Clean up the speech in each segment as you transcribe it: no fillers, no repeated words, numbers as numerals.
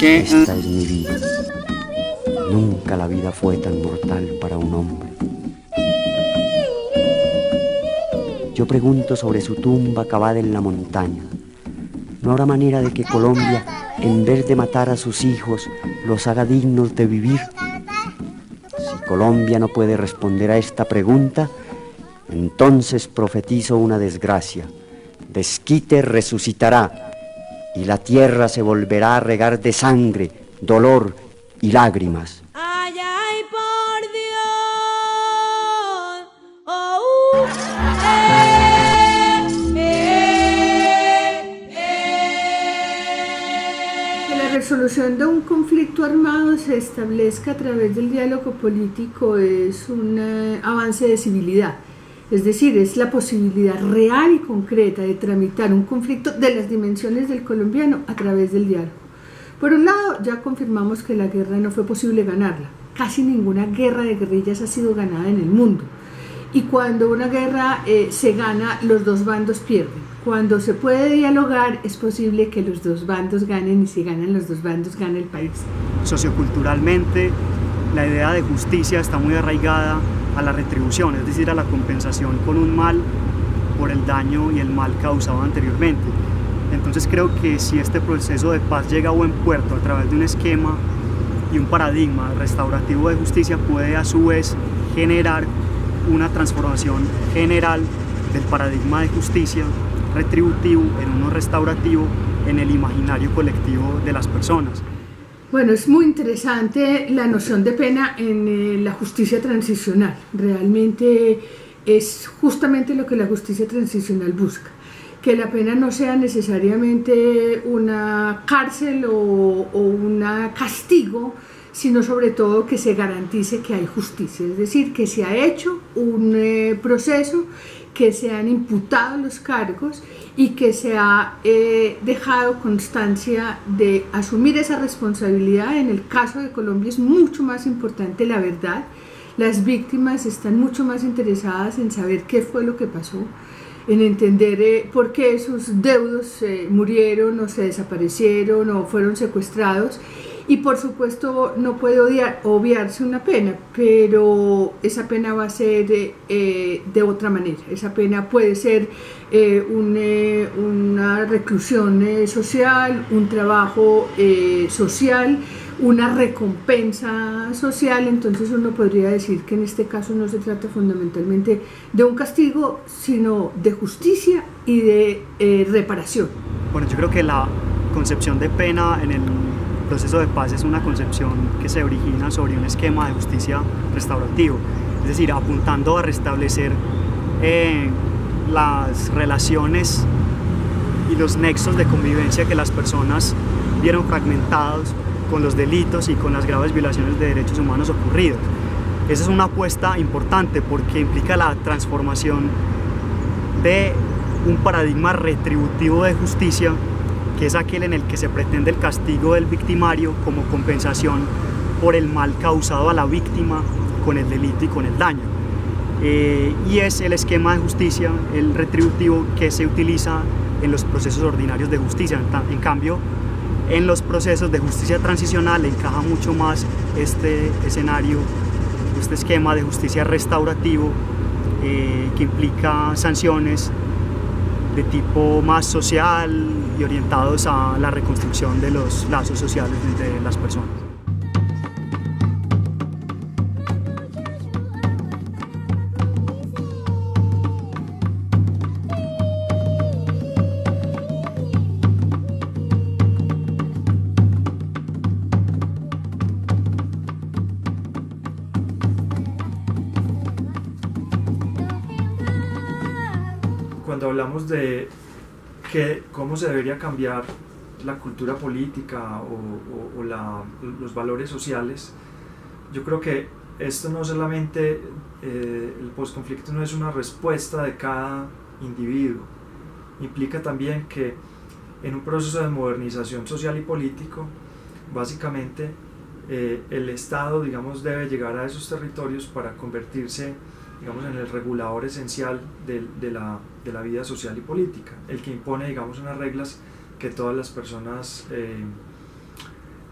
Esta es mi vida. Nunca la vida fue tan mortal para un hombre. Yo pregunto sobre su tumba cavada en la montaña. ¿No habrá manera de que Colombia, en vez de matar a sus hijos, los haga dignos de vivir? Si Colombia no puede responder a esta pregunta, entonces profetizo una desgracia. Desquite resucitará y la tierra se volverá a regar de sangre, dolor y lágrimas. ¡Ay, ay, por Dios! ¡Oh, Que la resolución de un conflicto armado se establezca a través del diálogo político es un avance de civilidad. Es decir, es la posibilidad real y concreta de tramitar un conflicto de las dimensiones del colombiano a través del diálogo. Por un lado, ya confirmamos que la guerra no fue posible ganarla. Casi ninguna guerra de guerrillas ha sido ganada en el mundo. Y cuando una guerra se gana, los dos bandos pierden. Cuando se puede dialogar, es posible que los dos bandos ganen, y si ganan los dos bandos, gana el país. Socioculturalmente, la idea de justicia está muy arraigada a la retribución, es decir, a la compensación con un mal por el daño y el mal causado anteriormente. Entonces creo que si este proceso de paz llega a buen puerto a través de un esquema y un paradigma restaurativo de justicia, puede a su vez generar una transformación general del paradigma de justicia retributivo en uno restaurativo en el imaginario colectivo de las personas. Bueno, es muy interesante la noción de pena en la justicia transicional. Realmente es justamente lo que la justicia transicional busca. Que la pena no sea necesariamente una cárcel o un castigo, sino sobre todo que se garantice que hay justicia. Es decir, que se ha hecho un proceso, que se han imputado los cargos y que se ha dejado constancia de asumir esa responsabilidad. En el caso de Colombia es mucho más importante la verdad. Las víctimas están mucho más interesadas en saber qué fue lo que pasó, en entender por qué sus deudos murieron o se desaparecieron o fueron secuestrados. Y por supuesto no puede obviarse una pena, pero esa pena va a ser de otra manera. Esa pena puede ser una reclusión social, un trabajo social, una recompensa social. Entonces uno podría decir que en este caso no se trata fundamentalmente de un castigo, sino de justicia y de reparación. Bueno, yo creo que la concepción de pena en el proceso de paz es una concepción que se origina sobre un esquema de justicia restaurativo, es decir, apuntando a restablecer las relaciones y los nexos de convivencia que las personas vieron fragmentados con los delitos y con las graves violaciones de derechos humanos ocurridos. Esa es una apuesta importante porque implica la transformación de un paradigma retributivo de justicia, que es aquel en el que se pretende el castigo del victimario como compensación por el mal causado a la víctima con el delito y con el daño. Y es el esquema de justicia, el retributivo, que se utiliza en los procesos ordinarios de justicia. En cambio, en los procesos de justicia transicional encaja mucho más este escenario, este esquema de justicia restaurativo, que implica sanciones de tipo más social y orientados a la reconstrucción de los lazos sociales entre las personas. Cuando hablamos de cómo se debería cambiar la cultura política o los valores sociales, yo creo que esto no solamente, el posconflicto no es una respuesta de cada individuo, implica también que en un proceso de modernización social y político, básicamente el Estado, digamos, debe llegar a esos territorios para convertirse, digamos, en el regulador esencial de la vida social y política, el que impone, digamos, unas reglas que todas las personas,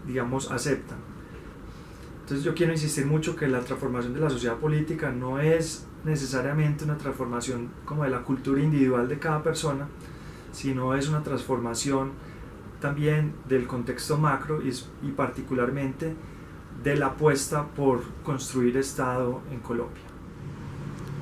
digamos, aceptan. Entonces yo quiero insistir mucho que la transformación de la sociedad política no es necesariamente una transformación como de la cultura individual de cada persona, sino es una transformación también del contexto macro y particularmente de la apuesta por construir Estado en Colombia.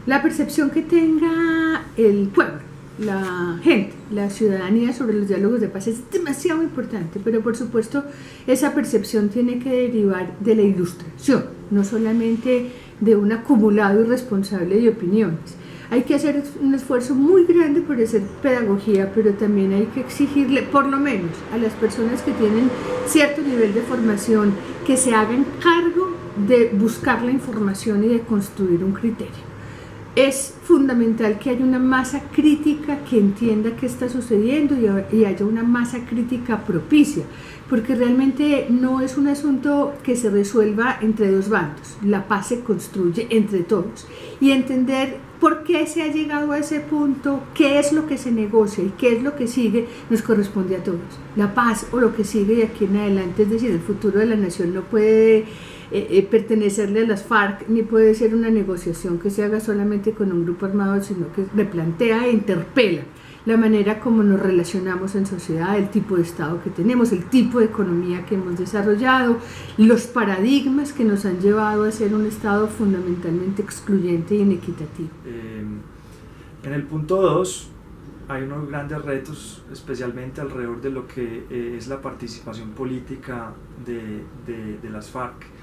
La percepción que tenga el pueblo, la gente, la ciudadanía sobre los diálogos de paz es demasiado importante, pero por supuesto esa percepción tiene que derivar de la ilustración, no solamente de un acumulado irresponsable de opiniones. Hay que hacer un esfuerzo muy grande por hacer pedagogía, pero también hay que exigirle, por lo menos a las personas que tienen cierto nivel de formación, que se hagan cargo de buscar la información y de construir un criterio. Es fundamental que haya una masa crítica que entienda qué está sucediendo y haya una masa crítica propicia, porque realmente no es un asunto que se resuelva entre dos bandos. La paz se construye entre todos y entender por qué se ha llegado a ese punto, qué es lo que se negocia y qué es lo que sigue, nos corresponde a todos. La paz o lo que sigue de aquí en adelante, es decir, el futuro de la nación no puede pertenecerle a las FARC, ni puede ser una negociación que se haga solamente con un grupo armado, sino que replantea e interpela la manera como nos relacionamos en sociedad, el tipo de Estado que tenemos, el tipo de economía que hemos desarrollado, los paradigmas que nos han llevado a ser un Estado fundamentalmente excluyente y inequitativo. En el punto 2 hay unos grandes retos, especialmente alrededor de lo que es la participación política de las FARC.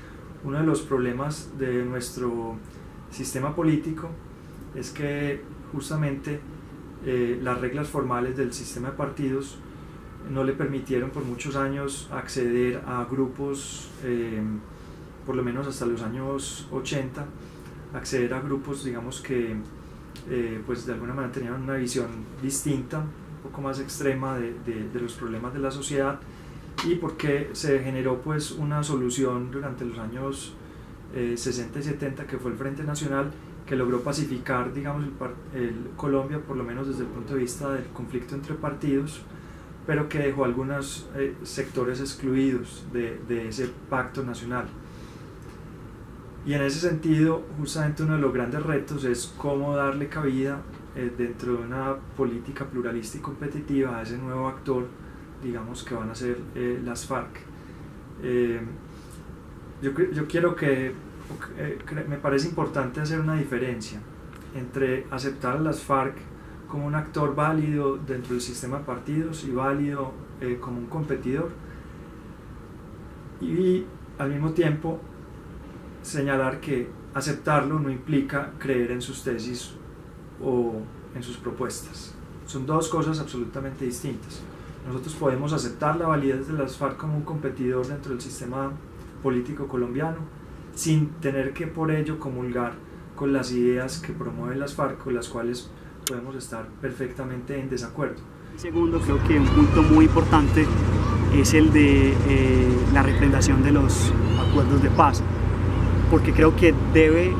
Uno de los problemas de nuestro sistema político es que justamente las reglas formales del sistema de partidos no le permitieron por muchos años acceder a grupos, por lo menos hasta los años 80, acceder a grupos, digamos, que pues de alguna manera tenían una visión distinta, un poco más extrema de los problemas de la sociedad, y porque se generó pues una solución durante los años 60 y 70, que fue el Frente Nacional, que logró pacificar, digamos, el Colombia, por lo menos desde el punto de vista del conflicto entre partidos, pero que dejó algunos sectores excluidos de ese pacto nacional. Y en ese sentido, justamente uno de los grandes retos es cómo darle cabida dentro de una política pluralista y competitiva a ese nuevo actor, digamos, que van a ser las FARC. Yo quiero me parece importante hacer una diferencia entre aceptar a las FARC como un actor válido dentro del sistema de partidos y válido como un competidor, y al mismo tiempo señalar que aceptarlo no implica creer en sus tesis o en sus propuestas. Son dos cosas absolutamente distintas. Nosotros podemos aceptar la validez de las FARC como un competidor dentro del sistema político colombiano sin tener que por ello comulgar con las ideas que promueven las FARC, con las cuales podemos estar perfectamente en desacuerdo. Segundo, creo que un punto muy importante es el de la refrendación de los acuerdos de paz, porque creo que debe,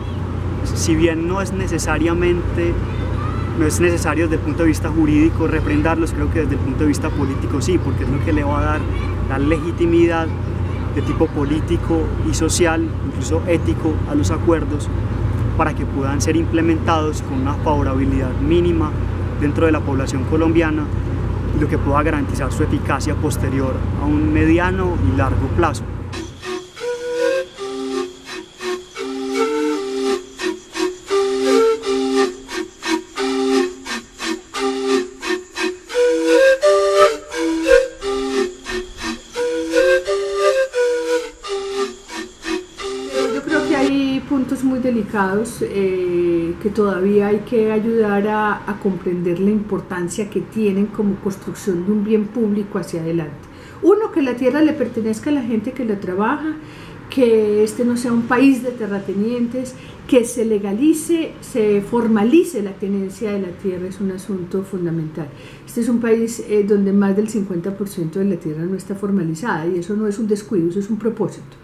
si bien no es necesario desde el punto de vista jurídico refrendarlos, creo que desde el punto de vista político sí, porque es lo que le va a dar la legitimidad de tipo político y social, incluso ético, a los acuerdos, para que puedan ser implementados con una favorabilidad mínima dentro de la población colombiana, y lo que pueda garantizar su eficacia posterior a un mediano y largo plazo. Muy delicados que todavía hay que ayudar a comprender la importancia que tienen como construcción de un bien público hacia adelante. Uno, que la tierra le pertenezca a la gente que la trabaja, que este no sea un país de terratenientes, que se legalice, se formalice la tenencia de la tierra, es un asunto fundamental. Este es un país donde más del 50% de la tierra no está formalizada, y eso no es un descuido, eso es un propósito.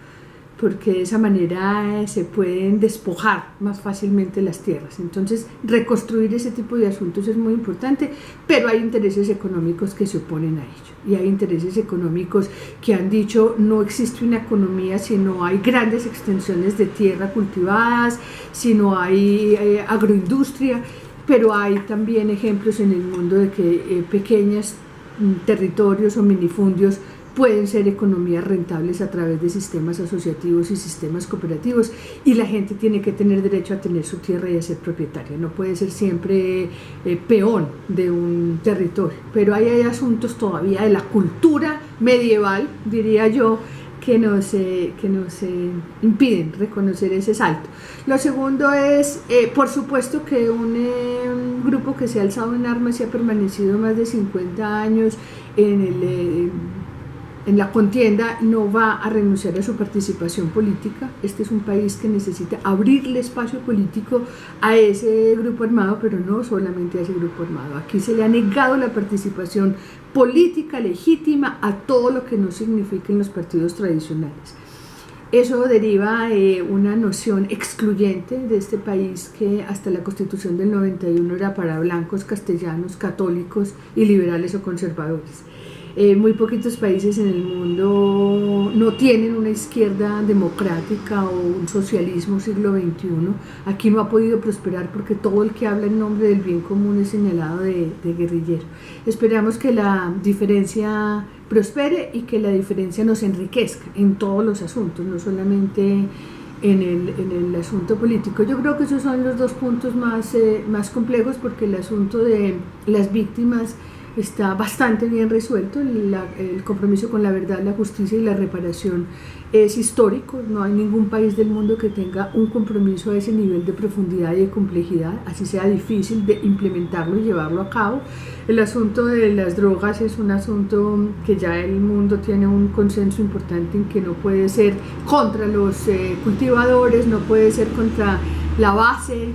porque de esa manera se pueden despojar más fácilmente las tierras. Entonces, reconstruir ese tipo de asuntos es muy importante, pero hay intereses económicos que se oponen a ello. Y hay intereses económicos que han dicho no existe una economía si no hay grandes extensiones de tierra cultivadas, si no hay agroindustria, pero hay también ejemplos en el mundo de que pequeños territorios o minifundios pueden ser economías rentables a través de sistemas asociativos y sistemas cooperativos, y la gente tiene que tener derecho a tener su tierra y a ser propietaria, no puede ser siempre peón de un territorio. Pero hay asuntos todavía de la cultura medieval, diría yo, que nos impiden reconocer ese salto. Lo segundo es, por supuesto, que un grupo que se ha alzado en armas y ha permanecido más de 50 años en la contienda no va a renunciar a su participación política. Este es un país que necesita abrirle espacio político a ese grupo armado, pero no solamente a ese grupo armado. Aquí se le ha negado la participación política legítima a todo lo que no signifiquen los partidos tradicionales. Eso deriva de una noción excluyente de este país que hasta la Constitución del 91 era para blancos, castellanos, católicos y liberales o conservadores. Muy poquitos países en el mundo no tienen una izquierda democrática o un socialismo siglo XXI. Aquí no ha podido prosperar porque todo el que habla en nombre del bien común es señalado de guerrillero. Esperamos que la diferencia prospere y que la diferencia nos enriquezca en todos los asuntos, no solamente en el asunto político. Yo creo que esos son los dos puntos más complejos, porque el asunto de las víctimas está bastante bien resuelto. El compromiso con la verdad, la justicia y la reparación es histórico. No hay ningún país del mundo que tenga un compromiso a ese nivel de profundidad y de complejidad, así sea difícil de implementarlo y llevarlo a cabo. El asunto de las drogas es un asunto que ya el mundo tiene un consenso importante en que no puede ser contra los cultivadores, no puede ser contra la base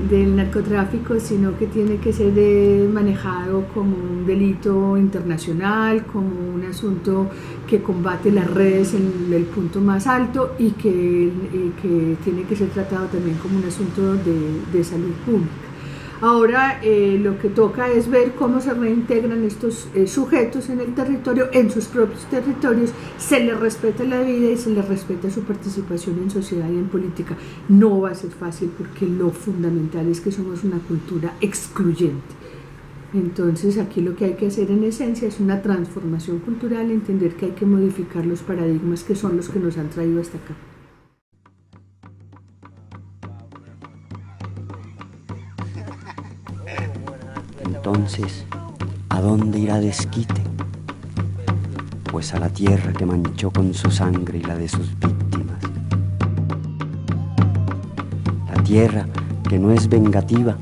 del narcotráfico, sino que tiene que ser manejado como un delito internacional, como un asunto que combate las redes en el punto más alto, y que tiene que ser tratado también como un asunto de salud pública. Ahora lo que toca es ver cómo se reintegran estos sujetos en el territorio, en sus propios territorios, se les respeta la vida y se les respeta su participación en sociedad y en política. No va a ser fácil porque lo fundamental es que somos una cultura excluyente. Entonces aquí lo que hay que hacer en esencia es una transformación cultural, entender que hay que modificar los paradigmas que son los que nos han traído hasta acá. Entonces, ¿a dónde irá desquite? Pues a la tierra que manchó con su sangre y la de sus víctimas. La tierra que no es vengativa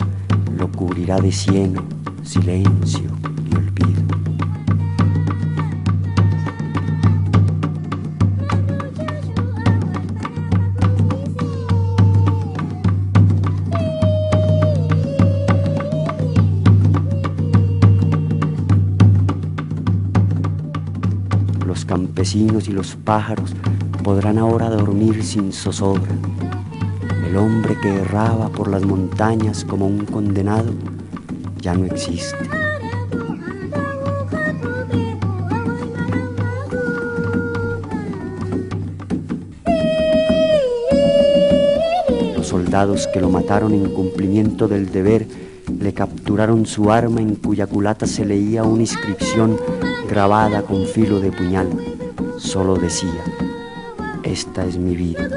lo cubrirá de cieno, silencio y olvido. Los campesinos y los pájaros podrán ahora dormir sin zozobra. El hombre que erraba por las montañas como un condenado ya no existe. Los soldados que lo mataron en cumplimiento del deber le capturaron su arma, en cuya culata se leía una inscripción grabada con filo de puñal. Solo decía: esta es mi vida.